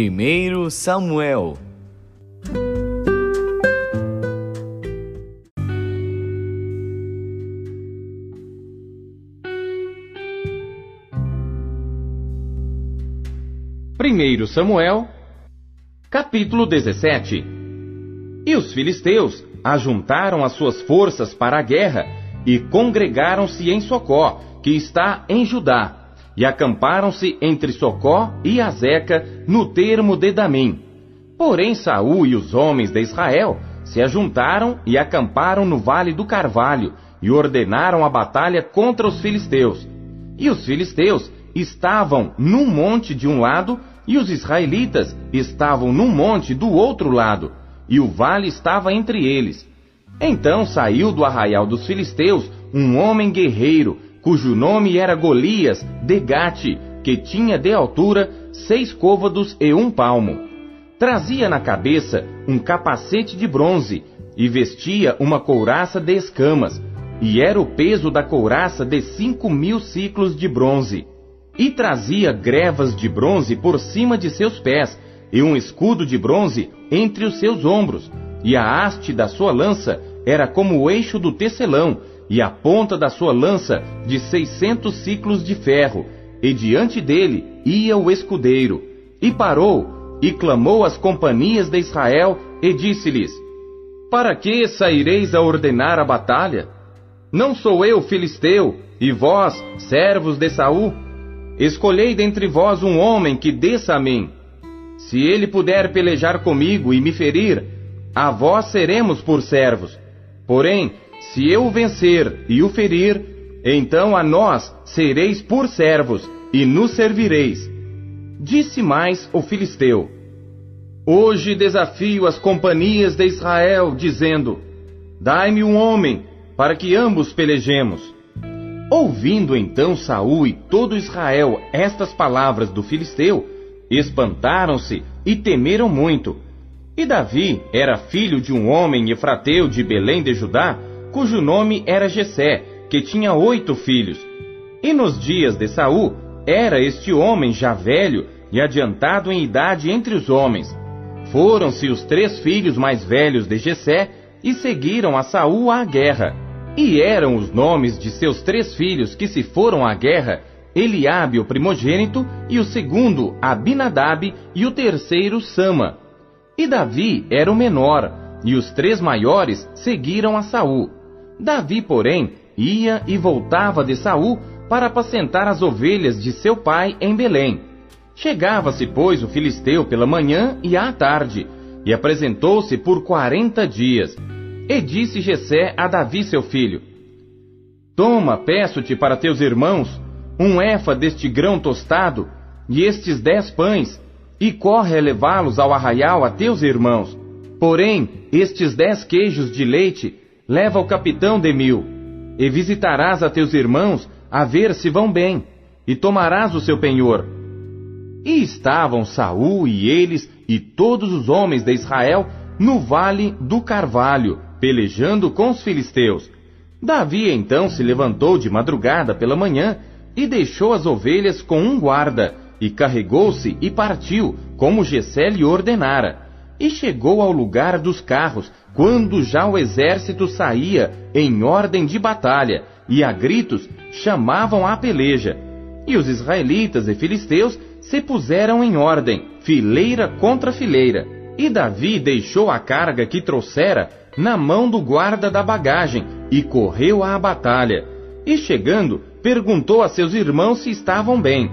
1 Samuel. Primeiro Samuel, capítulo 17. E os filisteus ajuntaram as suas forças para a guerra e congregaram-se em Socó, que está em Judá, e acamparam-se entre Socó e Azeca, no termo de Damim. Porém Saul e os homens de Israel se ajuntaram e acamparam no vale do Carvalho, e ordenaram a batalha contra os filisteus. E os filisteus estavam num monte de um lado, e os israelitas estavam num monte do outro lado, e o vale estava entre eles. Então saiu do arraial dos filisteus um homem guerreiro, cujo nome era Golias de Gate, que tinha de altura 6 côvados e 1 palmo. Trazia na cabeça um capacete de bronze, e vestia uma couraça de escamas, e era o peso da couraça de 5.000 siclos de bronze. E trazia grevas de bronze por cima de seus pés, e um escudo de bronze entre os seus ombros, e a haste da sua lança era como o eixo do tecelão, e a ponta da sua lança de 600 siclos de ferro, e diante dele ia o escudeiro. E parou, e clamou às companhias de Israel, e disse-lhes: Para que saireis a ordenar a batalha? Não sou eu filisteu, e vós, servos de Saul? Escolhei dentre vós um homem que desça a mim. Se ele puder pelejar comigo e me ferir, a vós seremos por servos. Porém, se eu o vencer e o ferir, então a nós sereis por servos, e nos servireis. Disse mais o filisteu: Hoje desafio as companhias de Israel, dizendo: Dai-me um homem, para que ambos pelejemos. Ouvindo então Saul e todo Israel estas palavras do filisteu, espantaram-se e temeram muito. E Davi era filho de um homem efrateu de Belém de Judá, cujo nome era Jessé, que tinha 8 filhos. E nos dias de Saul, era este homem já velho e adiantado em idade entre os homens. Foram-se os 3 filhos mais velhos de Jessé e seguiram a Saul à guerra. E eram os nomes de seus 3 filhos que se foram à guerra: Eliabe, o primogênito, e o segundo, Abinadab, e o terceiro, Sama. E Davi era o menor, e os 3 maiores seguiram a Saul. Davi, porém, ia e voltava de Saul para apacentar as ovelhas de seu pai em Belém. Chegava-se, pois, o filisteu pela manhã e à tarde, e apresentou-se por 40 dias. E disse Jessé a Davi seu filho: Toma, peço-te para teus irmãos, um éfa deste grão tostado, e estes 10 pães, e corre a levá-los ao arraial a teus irmãos. Porém, estes 10 queijos de leite leva ao capitão de 1000, e visitarás a teus irmãos a ver se vão bem, e tomarás o seu penhor. E estavam Saul e eles e todos os homens de Israel no vale do Carvalho, pelejando com os filisteus. Davi então se levantou de madrugada pela manhã, e deixou as ovelhas com um guarda, e carregou-se e partiu, como Jessé lhe ordenara. E chegou ao lugar dos carros, quando já o exército saía em ordem de batalha, e a gritos chamavam à peleja. E os israelitas e filisteus se puseram em ordem, fileira contra fileira. E Davi deixou a carga que trouxera na mão do guarda da bagagem, e correu à batalha. E chegando, perguntou a seus irmãos se estavam bem.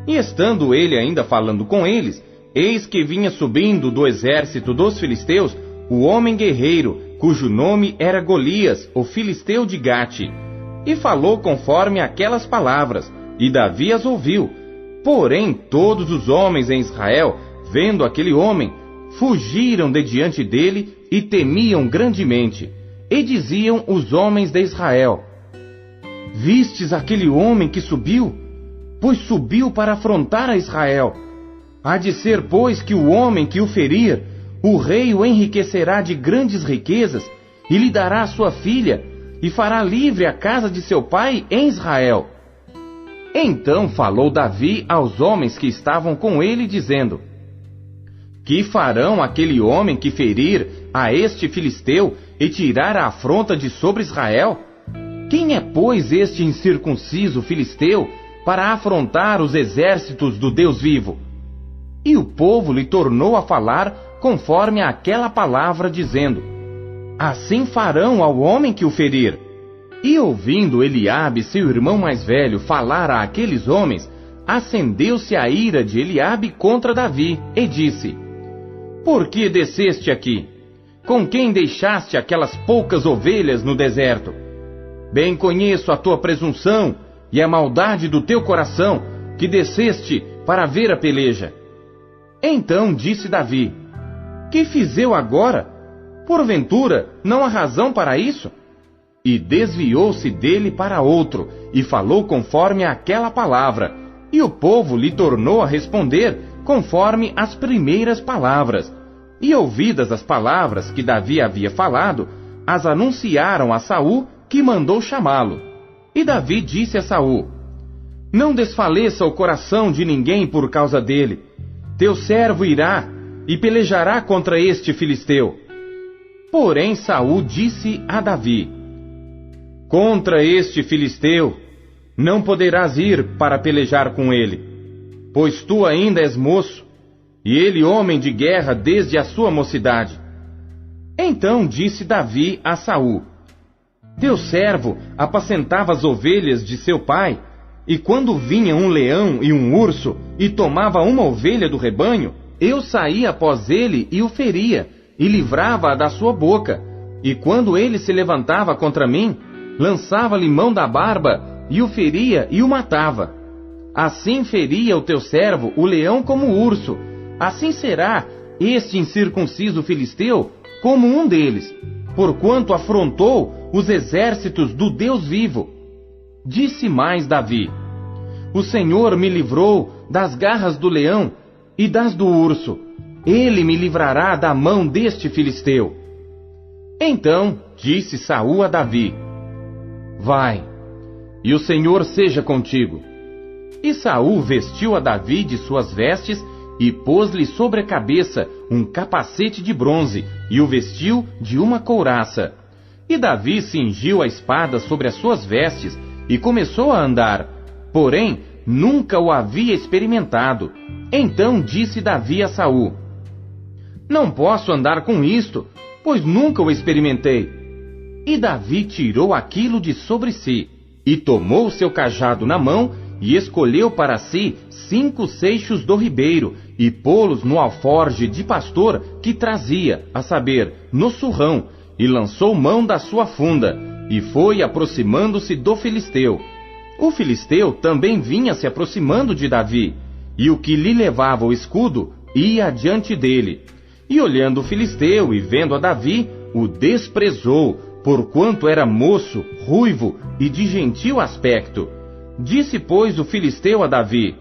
E estando ele ainda falando com eles, eis que vinha subindo do exército dos filisteus o homem guerreiro, cujo nome era Golias, o filisteu de Gate. E falou conforme aquelas palavras, e Davi as ouviu. Porém todos os homens em Israel, vendo aquele homem, fugiram de diante dele e temiam grandemente. E diziam os homens de Israel: Vistes aquele homem que subiu? Pois subiu para afrontar a Israel. Há de ser, pois, que o homem que o ferir, o rei o enriquecerá de grandes riquezas, e lhe dará a sua filha, e fará livre a casa de seu pai em Israel. Então falou Davi aos homens que estavam com ele, dizendo: Que farão aquele homem que ferir a este filisteu e tirar a afronta de sobre Israel? Quem é, pois, este incircunciso filisteu para afrontar os exércitos do Deus vivo? E o povo lhe tornou a falar conforme aquela palavra, dizendo: assim farão ao homem que o ferir. E ouvindo Eliabe, seu irmão mais velho, falar a aqueles homens, acendeu-se a ira de Eliabe contra Davi, e disse: por que desceste aqui? Com quem deixaste aquelas poucas ovelhas no deserto? Bem conheço a tua presunção e a maldade do teu coração, que desceste para ver a peleja. Então disse Davi: que fiz eu agora? Porventura, não há razão para isso? E desviou-se dele para outro, e falou conforme aquela palavra, e o povo lhe tornou a responder conforme as primeiras palavras. E ouvidas as palavras que Davi havia falado, as anunciaram a Saul, que mandou chamá-lo. E Davi disse a Saul: não desfaleça o coração de ninguém por causa dele. Teu servo irá e pelejará contra este filisteu. Porém Saul disse a Davi: contra este filisteu não poderás ir para pelejar com ele, pois tu ainda és moço, e ele homem de guerra desde a sua mocidade. Então disse Davi a Saul: teu servo apacentava as ovelhas de seu pai, e quando vinha um leão e um urso, e tomava uma ovelha do rebanho, eu saía após ele e o feria, e livrava-a da sua boca. E quando ele se levantava contra mim, lançava-lhe mão da barba, e o feria e o matava. Assim feria o teu servo o leão como o urso. Assim será este incircunciso filisteu como um deles, porquanto afrontou os exércitos do Deus vivo. Disse mais Davi: o Senhor me livrou das garras do leão e das do urso. Ele me livrará da mão deste filisteu. Então disse Saul a Davi: vai, e o Senhor seja contigo. E Saul vestiu a Davi de suas vestes e pôs-lhe sobre a cabeça um capacete de bronze e o vestiu de uma couraça. E Davi cingiu a espada sobre as suas vestes e começou a andar, porém nunca o havia experimentado. Então disse Davi a Saul: não posso andar com isto, pois nunca o experimentei. E Davi tirou aquilo de sobre si, e tomou seu cajado na mão, e escolheu para si 5 seixos do ribeiro, e pô-los no alforje de pastor que trazia, a saber, no surrão, e lançou mão da sua funda, e foi aproximando-se do filisteu. O filisteu também vinha se aproximando de Davi, e o que lhe levava o escudo ia adiante dele. E olhando o filisteu e vendo a Davi, o desprezou, porquanto era moço, ruivo e de gentil aspecto. Disse, pois, o filisteu a Davi: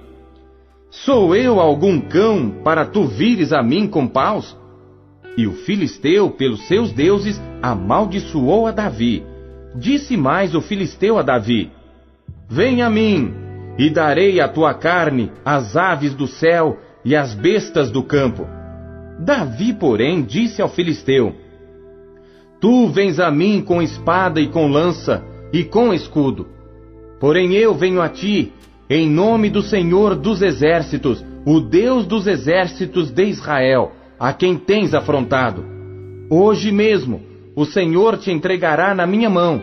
sou eu algum cão para tu vires a mim com paus? E o filisteu, pelos seus deuses, amaldiçoou a Davi. Disse mais o filisteu a Davi: vem a mim, e darei a tua carne às aves do céu e às bestas do campo. Davi, porém, disse ao filisteu: tu vens a mim com espada e com lança e com escudo. Porém eu venho a ti em nome do Senhor dos exércitos, o Deus dos exércitos de Israel, a quem tens afrontado. Hoje mesmo o Senhor te entregará na minha mão,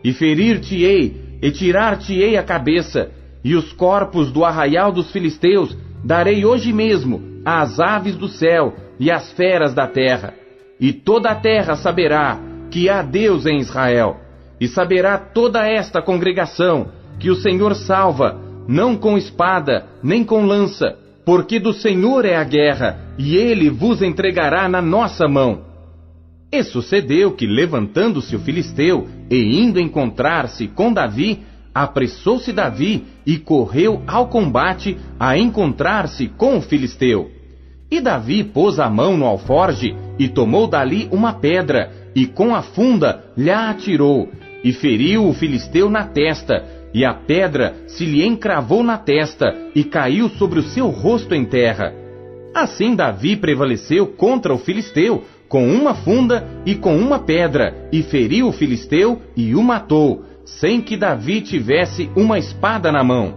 e ferir-te-ei, e tirar-te-ei a cabeça, e os corpos do arraial dos filisteus darei hoje mesmo às aves do céu e às feras da terra. E toda a terra saberá que há Deus em Israel, e saberá toda esta congregação que o Senhor salva, não com espada, nem com lança, porque do Senhor é a guerra, e Ele vos entregará na nossa mão. E sucedeu que, levantando-se o filisteu, e indo encontrar-se com Davi, apressou-se Davi, e correu ao combate a encontrar-se com o filisteu. E Davi pôs a mão no alforje, e tomou dali uma pedra, e com a funda lhe atirou, e feriu o filisteu na testa, e a pedra se lhe encravou na testa, e caiu sobre o seu rosto em terra. Assim Davi prevaleceu contra o filisteu com uma funda e com uma pedra, e feriu o filisteu e o matou, sem que Davi tivesse uma espada na mão.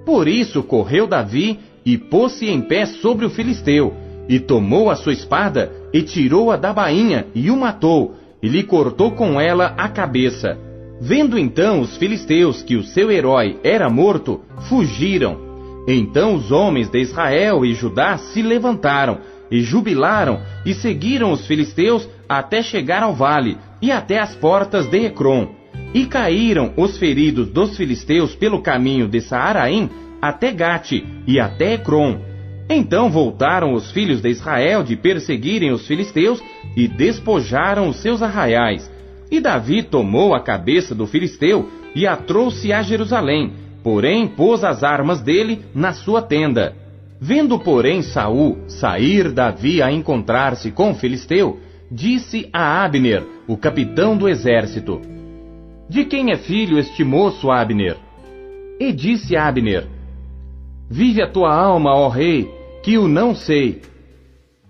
Por isso correu Davi e pôs-se em pé sobre o filisteu, e tomou a sua espada e tirou-a da bainha e o matou, e lhe cortou com ela a cabeça. Vendo então os filisteus que o seu herói era morto, fugiram. Então os homens de Israel e Judá se levantaram, e jubilaram, e seguiram os filisteus até chegar ao vale, e até as portas de Ecrom. E caíram os feridos dos filisteus pelo caminho de Saaraim, até Gate, e até Ecrom. Então voltaram os filhos de Israel de perseguirem os filisteus, e despojaram os seus arraiais. E Davi tomou a cabeça do filisteu, e a trouxe a Jerusalém, porém pôs as armas dele na sua tenda. Vendo, porém, Saul sair Davi a encontrar-se com o filisteu, disse a Abner, o capitão do exército: De quem é filho este moço, Abner? E disse Abner: Vive a tua alma, ó rei, que o não sei.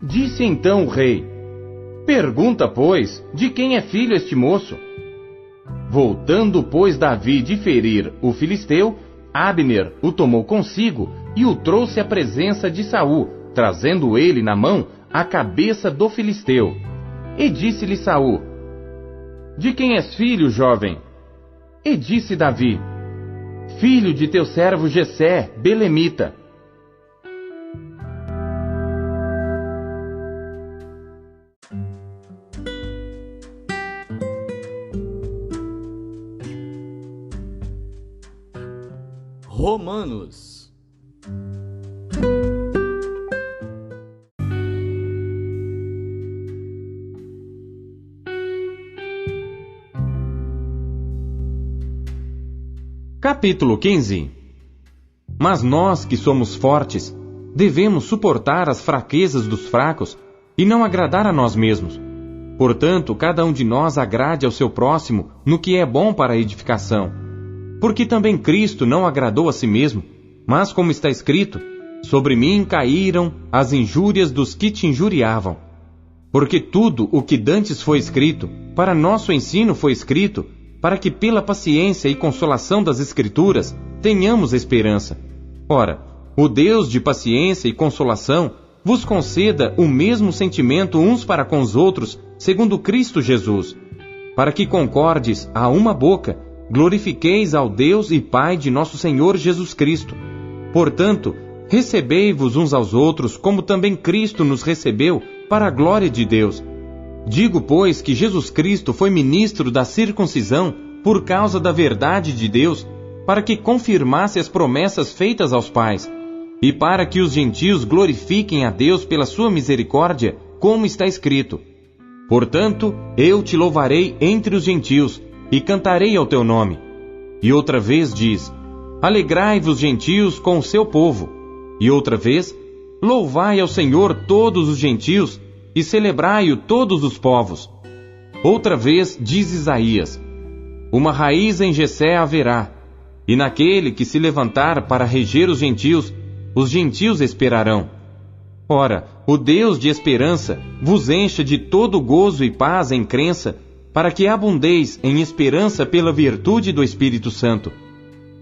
Disse então o rei: Pergunta, pois, de quem é filho este moço? Voltando, pois, Davi de ferir o filisteu, Abner o tomou consigo e o trouxe à presença de Saul, trazendo ele na mão a cabeça do filisteu. E disse-lhe Saul: De quem és filho, jovem? E disse Davi: Filho de teu servo Jessé, belemita. Romanos. Capítulo 15. Mas nós que somos fortes, devemos suportar as fraquezas dos fracos e não agradar a nós mesmos. Portanto, cada um de nós agrade ao seu próximo no que é bom para a edificação. Porque também Cristo não agradou a si mesmo, mas como está escrito, sobre mim caíram as injúrias dos que te injuriavam. Porque tudo o que dantes foi escrito, para nosso ensino foi escrito, para que pela paciência e consolação das Escrituras tenhamos esperança. Ora, o Deus de paciência e consolação vos conceda o mesmo sentimento uns para com os outros, segundo Cristo Jesus, para que concordes a uma boca, glorifiqueis ao Deus e Pai de nosso Senhor Jesus Cristo. Portanto, recebei-vos uns aos outros, como também Cristo nos recebeu, para a glória de Deus. Digo, pois, que Jesus Cristo foi ministro da circuncisão por causa da verdade de Deus, para que confirmasse as promessas feitas aos pais, e para que os gentios glorifiquem a Deus pela sua misericórdia, como está escrito: Portanto, eu te louvarei entre os gentios, e cantarei ao teu nome. E outra vez diz: Alegrai-vos, gentios, com o seu povo. E outra vez: Louvai ao Senhor todos os gentios, e celebrai-o todos os povos. Outra vez diz Isaías: Uma raiz em Jessé haverá, e naquele que se levantar para reger os gentios esperarão. Ora, o Deus de esperança vos encha de todo gozo e paz em crença, para que abundeis em esperança pela virtude do Espírito Santo.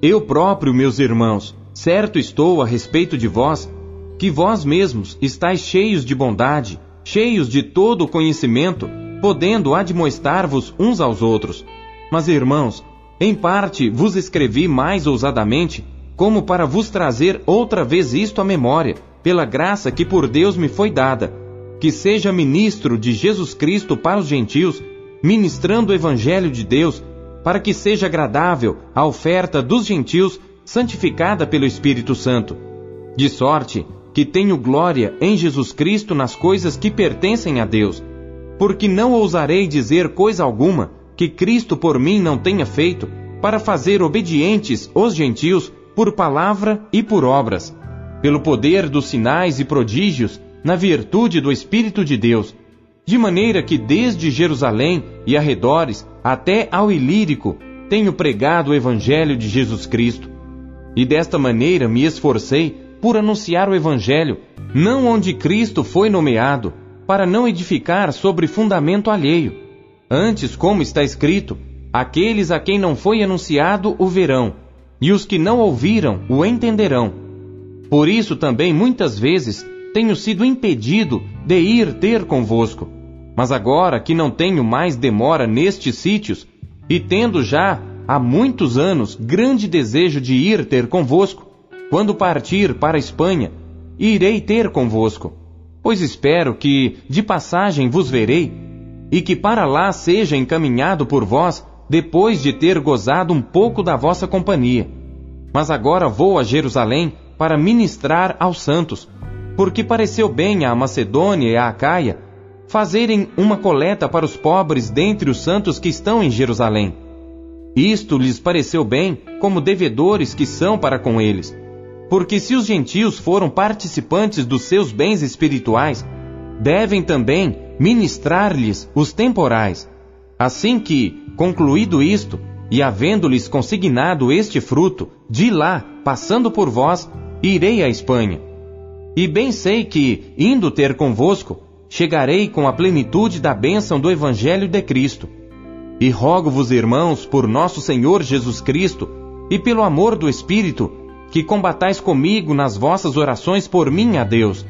Eu próprio, meus irmãos, certo estou a respeito de vós, que vós mesmos estáis cheios de bondade, cheios de todo o conhecimento, podendo admoestar-vos uns aos outros. Mas, irmãos, em parte vos escrevi mais ousadamente, como para vos trazer outra vez isto à memória, pela graça que por Deus me foi dada, que seja ministro de Jesus Cristo para os gentios, ministrando o Evangelho de Deus, para que seja agradável a oferta dos gentios, santificada pelo Espírito Santo. De sorte que tenho glória em Jesus Cristo nas coisas que pertencem a Deus, porque não ousarei dizer coisa alguma que Cristo por mim não tenha feito, para fazer obedientes os gentios por palavra e por obras, pelo poder dos sinais e prodígios, na virtude do Espírito de Deus, de maneira que desde Jerusalém e arredores até ao Ilírico tenho pregado o Evangelho de Jesus Cristo. E desta maneira me esforcei por anunciar o Evangelho, não onde Cristo foi nomeado, para não edificar sobre fundamento alheio. Antes, como está escrito, aqueles a quem não foi anunciado o verão, e os que não ouviram o entenderão. Por isso também muitas vezes tenho sido impedido de ir ter convosco. Mas agora que não tenho mais demora nestes sítios, e tendo já há muitos anos grande desejo de ir ter convosco, quando partir para a Espanha, irei ter convosco, pois espero que de passagem vos verei, e que para lá seja encaminhado por vós, depois de ter gozado um pouco da vossa companhia. Mas agora vou a Jerusalém para ministrar aos santos, porque pareceu bem à Macedônia e à Acaia fazerem uma coleta para os pobres dentre os santos que estão em Jerusalém. Isto lhes pareceu bem, como devedores que são para com eles. Porque se os gentios foram participantes dos seus bens espirituais, devem também ministrar-lhes os temporais. Assim que, concluído isto, e havendo-lhes consignado este fruto, de lá, passando por vós, irei à Espanha. E bem sei que, indo ter convosco, chegarei com a plenitude da bênção do Evangelho de Cristo. E rogo-vos, irmãos, por nosso Senhor Jesus Cristo, e pelo amor do Espírito, que combatais comigo nas vossas orações por mim a Deus,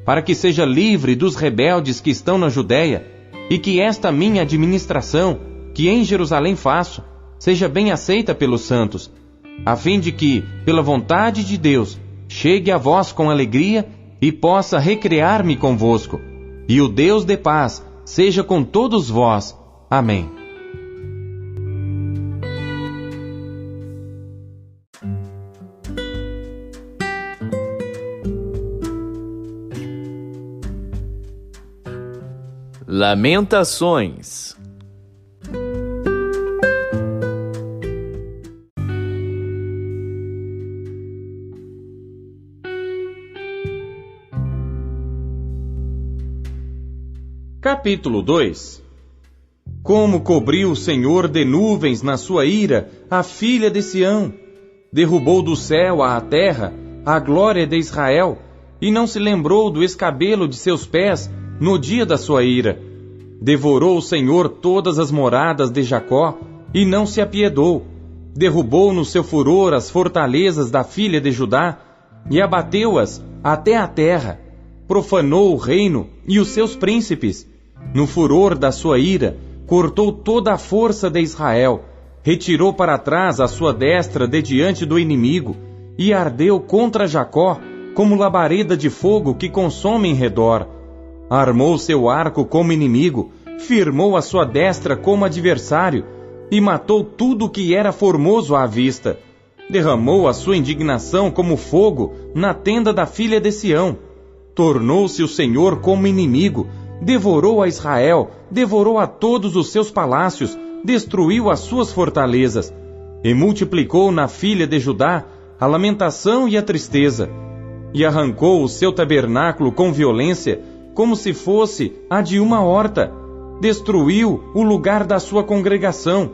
para que seja livre dos rebeldes que estão na Judéia, e que esta minha administração, que em Jerusalém faço, seja bem aceita pelos santos, a fim de que, pela vontade de Deus, chegue a vós com alegria e possa recrear-me convosco. E o Deus de paz seja com todos vós. Amém. Lamentações. Capítulo 2. Como cobriu o Senhor de nuvens na sua ira a filha de Sião, derrubou do céu à terra a glória de Israel, e não se lembrou do escabelo de seus pés no dia da sua ira. Devorou o Senhor todas as moradas de Jacó, e não se apiedou. Derrubou no seu furor as fortalezas da filha de Judá, e abateu-as até a terra. Profanou o reino e os seus príncipes. No furor da sua ira, cortou toda a força de Israel, retirou para trás a sua destra de diante do inimigo, e ardeu contra Jacó como labareda de fogo que consome em redor. Armou seu arco como inimigo, firmou a sua destra como adversário, e matou tudo que era formoso à vista. Derramou a sua indignação como fogo na tenda da filha de Sião. Tornou-se o Senhor como inimigo, devorou a Israel, devorou a todos os seus palácios, destruiu as suas fortalezas, e multiplicou na filha de Judá a lamentação e a tristeza, e arrancou o seu tabernáculo com violência, como se fosse a de uma horta, destruiu o lugar da sua congregação.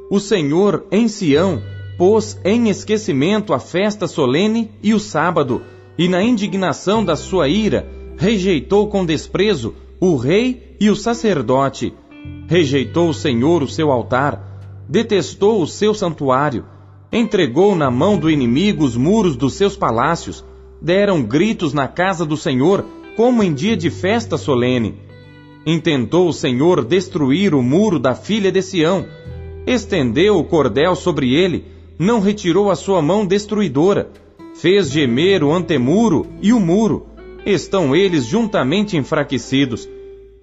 O Senhor, em Sião, pôs em esquecimento a festa solene e o sábado, e na indignação da sua ira, rejeitou com desprezo o rei e o sacerdote. Rejeitou o Senhor o seu altar, detestou o seu santuário, entregou na mão do inimigo os muros dos seus palácios, deram gritos na casa do Senhor, como em dia de festa solene. Intentou o Senhor destruir o muro da filha de Sião, estendeu o cordel sobre ele, não retirou a sua mão destruidora, fez gemer o antemuro e o muro, estão eles juntamente enfraquecidos.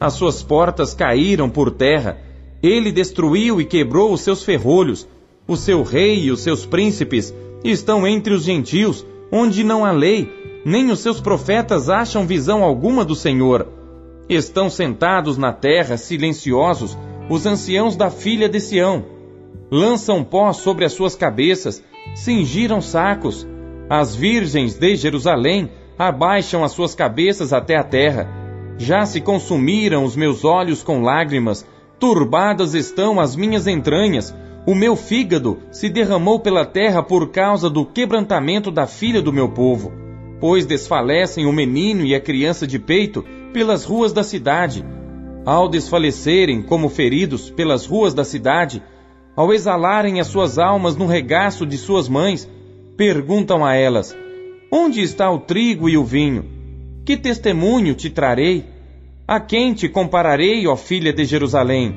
As suas portas caíram por terra, ele destruiu e quebrou os seus ferrolhos. O seu rei e os seus príncipes estão entre os gentios, onde não há lei, nem os seus profetas acham visão alguma do Senhor. Estão sentados na terra, silenciosos, os anciãos da filha de Sião. Lançam pó sobre as suas cabeças, cingiram sacos. As virgens de Jerusalém abaixam as suas cabeças até a terra. Já se consumiram os meus olhos com lágrimas, turbadas estão as minhas entranhas. O meu fígado se derramou pela terra por causa do quebrantamento da filha do meu povo. pois desfalecem o menino e a criança de peito pelas ruas da cidade. Ao desfalecerem como feridos pelas ruas da cidade, ao exalarem as suas almas no regaço de suas mães, perguntam a elas: onde está o trigo e o vinho? Que testemunho te trarei? A quem te compararei, ó filha de Jerusalém?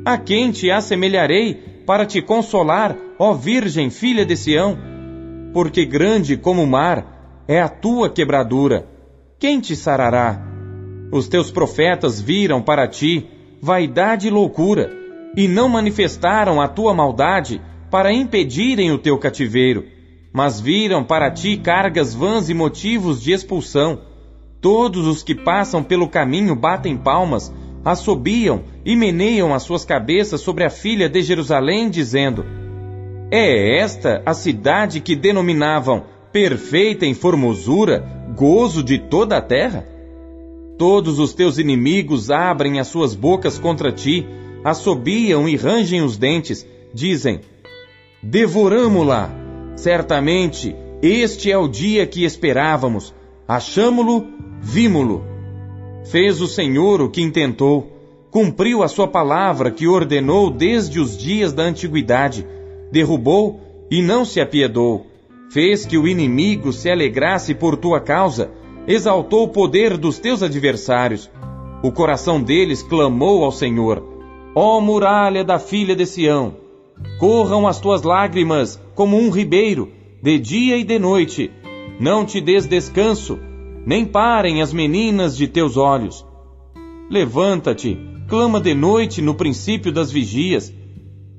A quem te assemelharei para te consolar, ó virgem filha de Sião? Porque grande como o mar é a tua quebradura. Quem te sarará? Os teus profetas viram para ti vaidade e loucura, e não manifestaram a tua maldade para impedirem o teu cativeiro, mas viram para ti cargas vãs e motivos de expulsão. Todos os que passam pelo caminho batem palmas, assobiam e meneiam as suas cabeças sobre a filha de Jerusalém, dizendo: é esta a cidade que denominavam perfeita em formosura, gozo de toda a terra? Todos os teus inimigos abrem as suas bocas contra ti, assobiam e rangem os dentes, dizem: devoramo-la. Certamente, este é o dia que esperávamos. Achamo-lo, vimo-lo. Fez o Senhor o que intentou, cumpriu a sua palavra que ordenou desde os dias da antiguidade, derrubou e não se apiedou, fez que o inimigo se alegrasse por tua causa, exaltou o poder dos teus adversários. O coração deles clamou ao Senhor: ó muralha da filha de Sião, corram as tuas lágrimas como um ribeiro, de dia e de noite. Não te des descanso, nem parem as meninas de teus olhos. Levanta-te, clama de noite no princípio das vigias.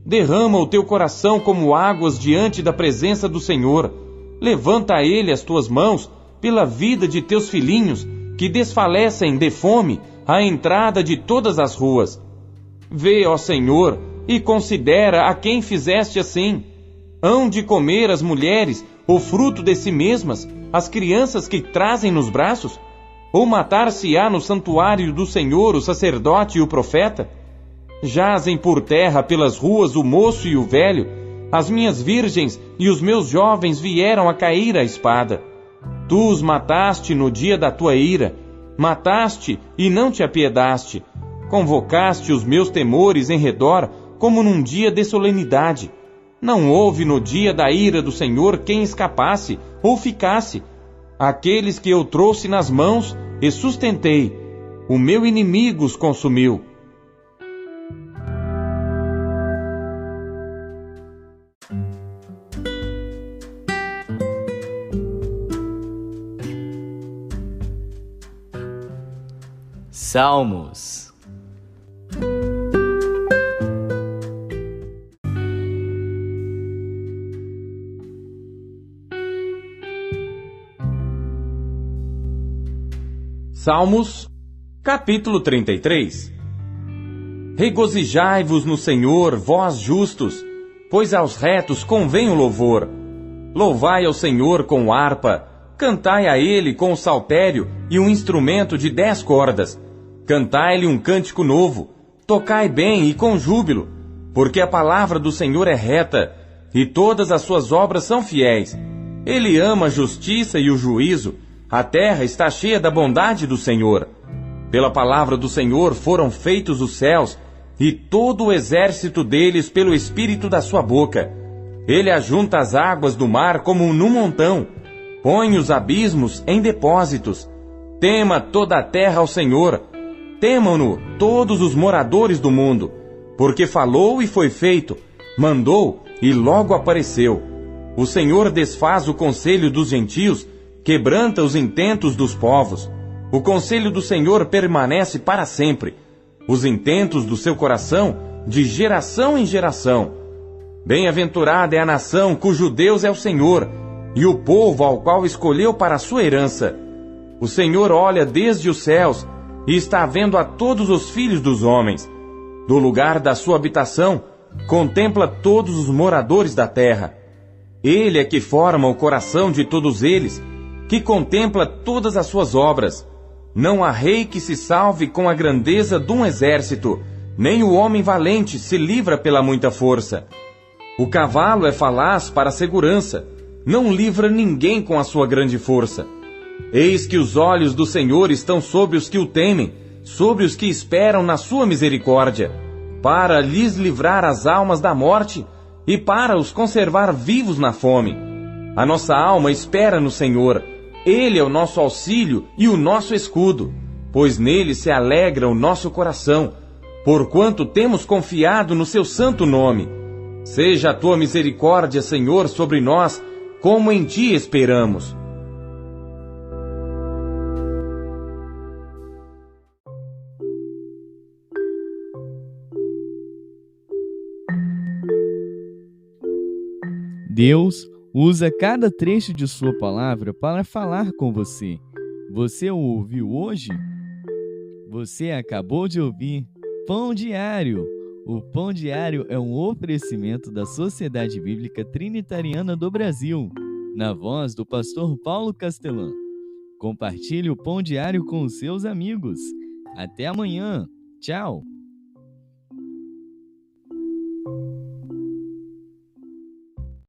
Derrama o teu coração como águas diante da presença do Senhor. Levanta a Ele as tuas mãos pela vida de teus filhinhos, que desfalecem de fome à entrada de todas as ruas. Vê, ó Senhor, e considera a quem fizeste assim. Hão de comer as mulheres o fruto de si mesmas, as crianças que trazem nos braços? Ou matar-se-á no santuário do Senhor o sacerdote e o profeta? Jazem por terra pelas ruas o moço e o velho, as minhas virgens e os meus jovens vieram a cair à espada. Tu os mataste no dia da tua ira, mataste e não te apiedaste. Convocaste os meus temores em redor, como num dia de solenidade. Não houve no dia da ira do Senhor quem escapasse ou ficasse. Aqueles que eu trouxe nas mãos e sustentei, o meu inimigo os consumiu. Salmos. Salmos, capítulo 33. Regozijai-vos no Senhor, vós justos, pois aos retos convém o louvor. Louvai ao Senhor com harpa, cantai a Ele com o saltério e um instrumento de 10 cordas. Cantai-lhe um cântico novo, tocai bem e com júbilo, porque a palavra do Senhor é reta, e todas as suas obras são fiéis. Ele ama a justiça e o juízo, a terra está cheia da bondade do Senhor. Pela palavra do Senhor foram feitos os céus, e todo o exército deles pelo espírito da sua boca. Ele ajunta as águas do mar como num montão, põe os abismos em depósitos. Tema toda a terra ao Senhor, temam-no todos os moradores do mundo, porque falou e foi feito, mandou e logo apareceu. O Senhor desfaz o conselho dos gentios, quebranta os intentos dos povos. O conselho do Senhor permanece para sempre, os intentos do seu coração de geração em geração. Bem-aventurada é a nação cujo Deus é o Senhor, e o povo ao qual escolheu para a sua herança. O Senhor olha desde os céus e está vendo a todos os filhos dos homens. Do lugar da sua habitação, contempla todos os moradores da terra. Ele é que forma o coração de todos eles, que contempla todas as suas obras. Não há rei que se salve com a grandeza de um exército, nem o homem valente se livra pela muita força. O cavalo é falaz para a segurança, não livra ninguém com a sua grande força. Eis que os olhos do Senhor estão sobre os que o temem, sobre os que esperam na sua misericórdia, para lhes livrar as almas da morte e para os conservar vivos na fome. A nossa alma espera no Senhor. Ele é o nosso auxílio e o nosso escudo, pois nele se alegra o nosso coração, porquanto temos confiado no seu santo nome. Seja a tua misericórdia, Senhor, sobre nós, como em ti esperamos. Deus usa cada trecho de sua palavra para falar com você. Você o ouviu hoje? Você acabou de ouvir Pão Diário. O Pão Diário é um oferecimento da Sociedade Bíblica Trinitariana do Brasil, na voz do pastor Paulo Castelã. Compartilhe o Pão Diário com os seus amigos. Até amanhã. Tchau.